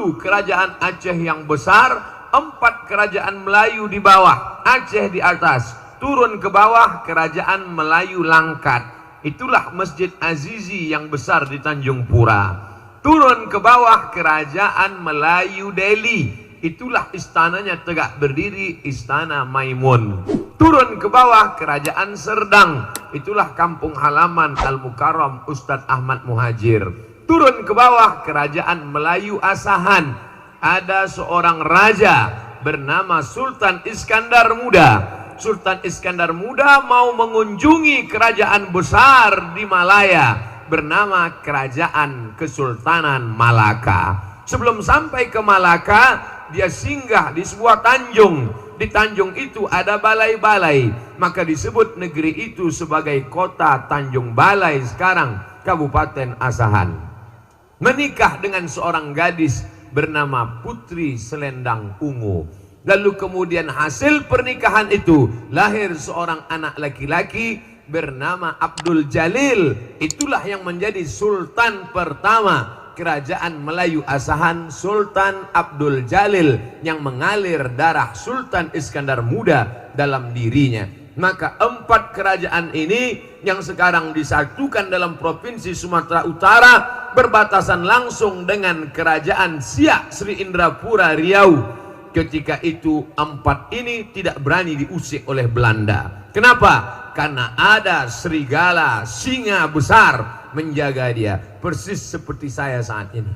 Dulu kerajaan Aceh yang besar, 4 kerajaan Melayu di bawah, Aceh di atas. Turun ke bawah kerajaan Melayu Langkat. Itulah Masjid Azizi yang besar di Tanjung Pura. Turun ke bawah kerajaan Melayu Delhi. Itulah istananya tegak berdiri, Istana Maimun. Turun ke bawah kerajaan Serdang. Itulah kampung halaman Al-Mukarram Ustadz Ahmad Muhajir. Turun ke bawah kerajaan Melayu Asahan. Ada seorang raja bernama Sultan Iskandar Muda. Sultan Iskandar Muda mau mengunjungi kerajaan besar di Malaya bernama Kerajaan Kesultanan Malaka. Sebelum sampai ke Malaka, dia singgah di sebuah tanjung. Di tanjung itu ada balai-balai, maka disebut negeri itu sebagai kota Tanjung Balai, sekarang Kabupaten Asahan. Menikah dengan seorang gadis bernama Putri Selendang Ungu. Lalu kemudian hasil pernikahan itu lahir seorang anak laki-laki bernama Abdul Jalil. Itulah yang menjadi sultan pertama kerajaan Melayu Asahan, Sultan Abdul Jalil, yang mengalir darah Sultan Iskandar Muda dalam dirinya. Maka 4 kerajaan ini yang sekarang disatukan dalam Provinsi Sumatera Utara berbatasan langsung dengan kerajaan Siak Sri Indrapura Riau. Ketika itu 4 ini tidak berani diusik oleh Belanda. Kenapa? Karena ada serigala singa besar menjaga dia. Persis seperti saya saat ini.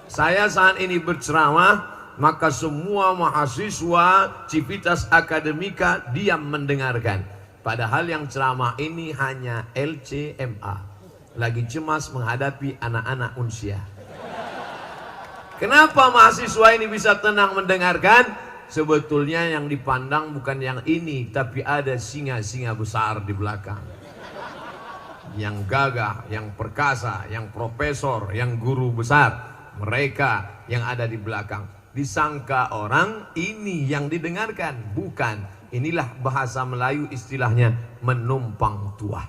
Saya saat ini berceramah, maka semua mahasiswa Civitas Akademika diam mendengarkan. Padahal yang ceramah ini hanya LCMA. Lagi cemas menghadapi anak-anak unsia. Kenapa mahasiswa ini bisa tenang mendengarkan? Sebetulnya yang dipandang bukan yang ini, tapi ada singa-singa besar di belakang. Yang gagah, yang perkasa, yang profesor, yang guru besar. Mereka yang ada di belakang. Disangka orang ini yang didengarkan. Bukan. Inilah bahasa Melayu istilahnya menumpang tuah.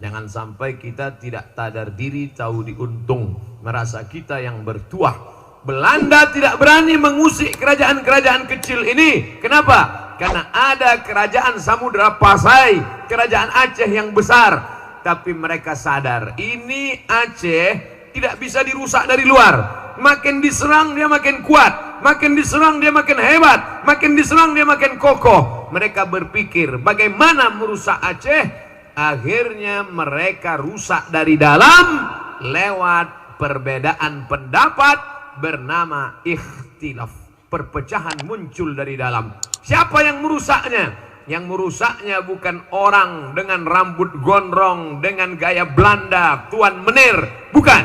Jangan sampai kita tidak sadar diri, tahu diuntung, merasa kita yang bertuah. Belanda tidak berani mengusik kerajaan-kerajaan kecil ini. Kenapa? Karena ada kerajaan Samudra Pasai, kerajaan Aceh yang besar. Tapi mereka sadar, ini Aceh tidak bisa dirusak dari luar. Makin diserang dia makin kuat, makin diserang dia makin hebat, makin diserang dia makin kokoh. Mereka berpikir bagaimana merusak Aceh. Akhirnya mereka rusak dari dalam lewat perbedaan pendapat bernama ikhtilaf. Perpecahan muncul dari dalam. Siapa yang merusaknya? Yang merusaknya bukan orang dengan rambut gondrong, dengan gaya Belanda, Tuan Menir. Bukan.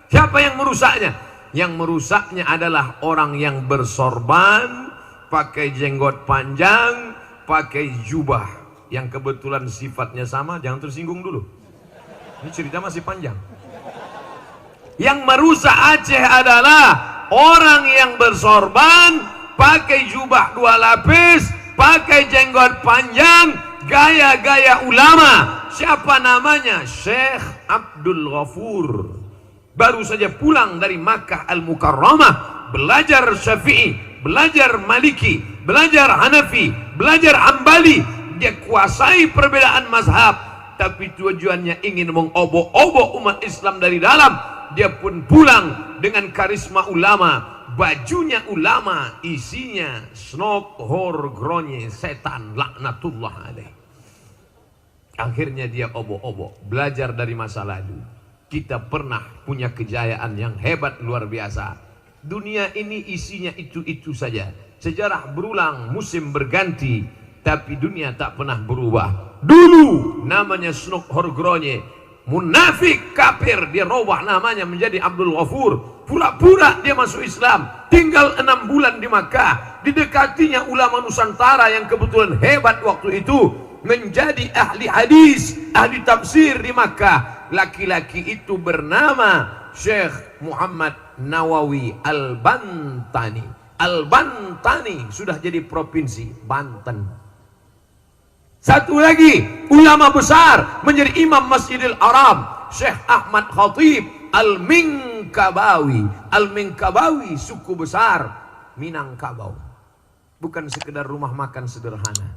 Siapa yang merusaknya? Yang merusaknya adalah orang yang bersorban, pakai jenggot panjang, pakai jubah. Yang kebetulan sifatnya sama, jangan tersinggung dulu. Ini cerita masih panjang. Yang merusak Aceh adalah orang yang bersorban, pakai jubah 2 lapis, pakai jenggot panjang, gaya-gaya ulama. Siapa namanya? Syekh Abdul Ghafur. Baru saja pulang dari Makkah Al-Mukarramah, belajar Syafi'i, belajar Maliki, belajar Hanafi, belajar Hambali. Dia kuasai perbedaan mazhab, tapi tujuannya ingin mengobok-obok umat Islam dari dalam. Dia pun pulang dengan karisma ulama, bajunya ulama, isinya snok hor gronye setan laknatullah alaih. Akhirnya dia obok-obok, belajar dari masa lalu. Kita pernah punya kejayaan yang hebat luar biasa. Dunia ini isinya itu-itu saja. Sejarah berulang, musim berganti, tapi dunia tak pernah berubah. Dulu namanya Snuk Horgronye, munafik kafir, dia robah namanya menjadi Abdul Ghafur. Pura-pura dia masuk Islam, tinggal 6 bulan di Makkah. Didekatinya ulama Nusantara yang kebetulan hebat waktu itu, menjadi ahli hadis, ahli tafsir di Makkah. Laki-laki itu bernama Syekh Muhammad Nawawi Al-Bantani. Al-Bantani sudah jadi provinsi Banten. Satu lagi ulama besar menjadi imam Masjidil Haram, Syekh Ahmad Khatib Al-Ming Al-Minkabawi. Al-Minkabawi suku besar Minangkabau. Bukan sekedar rumah makan sederhana,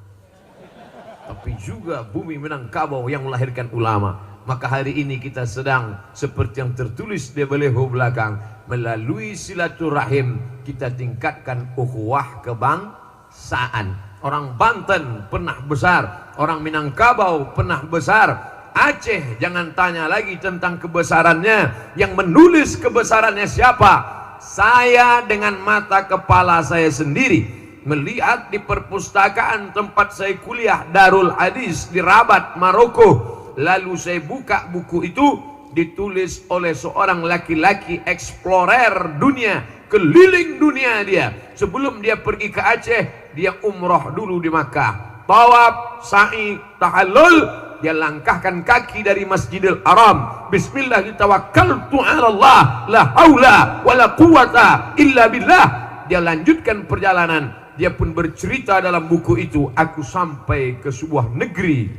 tapi juga bumi Minangkabau yang melahirkan ulama. Maka hari ini kita sedang seperti yang tertulis di baliho belakang, melalui silaturahim kita tingkatkan ukhuwah kebangsaan. Orang Banten pernah besar, orang Minangkabau pernah besar. Aceh jangan tanya lagi tentang kebesarannya. Yang menulis kebesarannya siapa? Saya dengan mata kepala saya sendiri melihat di perpustakaan tempat saya kuliah, Darul Hadis di Rabat, Maroko. Lalu saya buka buku itu, ditulis oleh seorang laki-laki explorer dunia, keliling dunia dia. Sebelum dia pergi ke Aceh, dia umroh dulu di Makkah. Tawaf, sa'i, tahallul, dia langkahkan kaki dari Masjidil Haram. Bismillah tawakkaltu 'ala Allah, la haula wala quwata illa billah. Dia lanjutkan perjalanan. Dia pun bercerita dalam buku itu, aku sampai ke sebuah negeri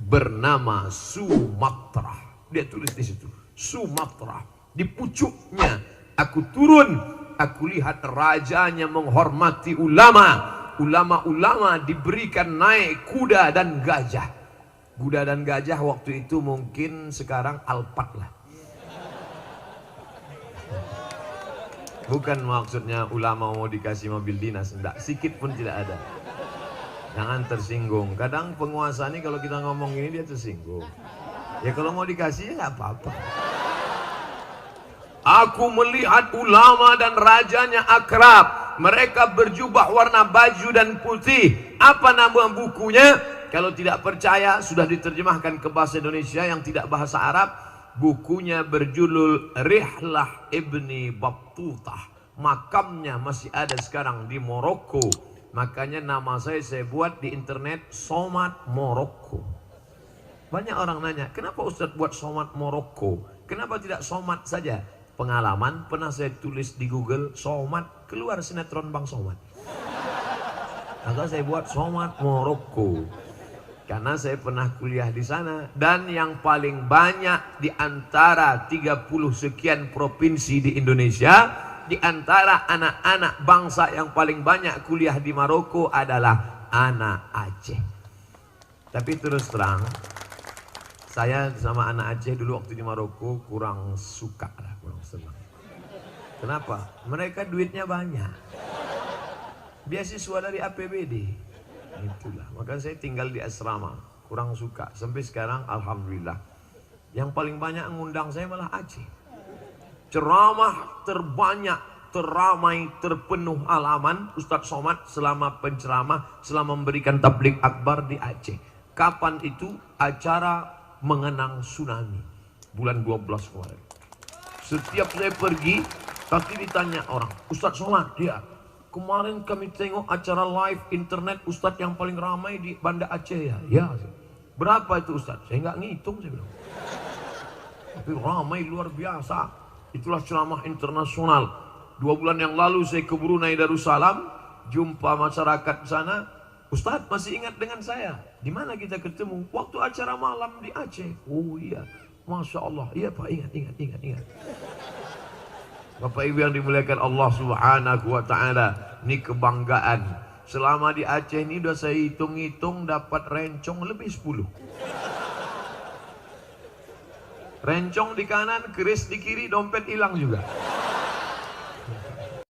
bernama Sumatra. Dia tulis di situ, Sumatra. Di pucuknya aku turun, aku lihat rajanya menghormati ulama. Ulama-ulama diberikan naik kuda dan gajah. Kuda dan gajah waktu itu mungkin sekarang Alphard lah. Bukan maksudnya ulama mau dikasih mobil dinas, enggak, sikit pun tidak ada. Jangan tersinggung. Kadang penguasa ini kalau kita ngomong ini dia tersinggung. Ya kalau mau dikasih ya nggak apa-apa. Aku melihat ulama dan rajanya akrab. Mereka berjubah warna baju dan putih. Apa nama bukunya? Kalau tidak percaya sudah diterjemahkan ke bahasa Indonesia yang tidak bahasa Arab. Bukunya berjudul Rihlah Ibni Battutah. Makamnya masih ada sekarang di Maroko. Makanya nama saya buat di internet Somad Maroko. Banyak orang nanya, kenapa Ustadz buat Somad Maroko? Kenapa tidak Somad saja? Pengalaman pernah saya tulis di Google Somad, keluar sinetron Bang Somad. Maka saya buat Somad Maroko. Karena saya pernah kuliah di sana, dan yang paling banyak di antara 30 sekian provinsi di Indonesia, di antara anak-anak bangsa yang paling banyak kuliah di Maroko adalah anak Aceh. Tapi terus terang, saya sama anak Aceh dulu waktu di Maroko kurang suka lah, kurang senang. Kenapa? Mereka duitnya banyak, beasiswa dari APBD. Itulah, maka saya tinggal di asrama, kurang suka. Sampai sekarang alhamdulillah, yang paling banyak ngundang saya malah Aceh. Ceramah terbanyak, teramai, terpenuh halaman Ustadz Somad selama penceramah, selama memberikan tabligh akbar di Aceh. Kapan itu? Acara mengenang tsunami bulan 12 kemarin. Setiap saya pergi, pasti ditanya orang, Ustadz Somad, dia kemarin kami tengok acara live internet Ustadz yang paling ramai di Banda Aceh ya? Ya. Berapa itu Ustadz? Saya nggak ngitung, saya bilang. Tapi ramai luar biasa. Itulah ceramah internasional. 2 bulan yang lalu saya ke Brunei Darussalam, jumpa masyarakat di sana. Ustadz masih ingat dengan saya? Di mana kita ketemu? Waktu acara malam di Aceh. Oh iya, Masya Allah. Iya Pak, ingat. Bapak Ibu yang dimuliakan Allah Subhanahu wa Ta'ala, ini kebanggaan. Selama di Aceh ini udah saya hitung-hitung dapat rencong lebih 10. Rencong di kanan, keris di kiri, dompet hilang juga.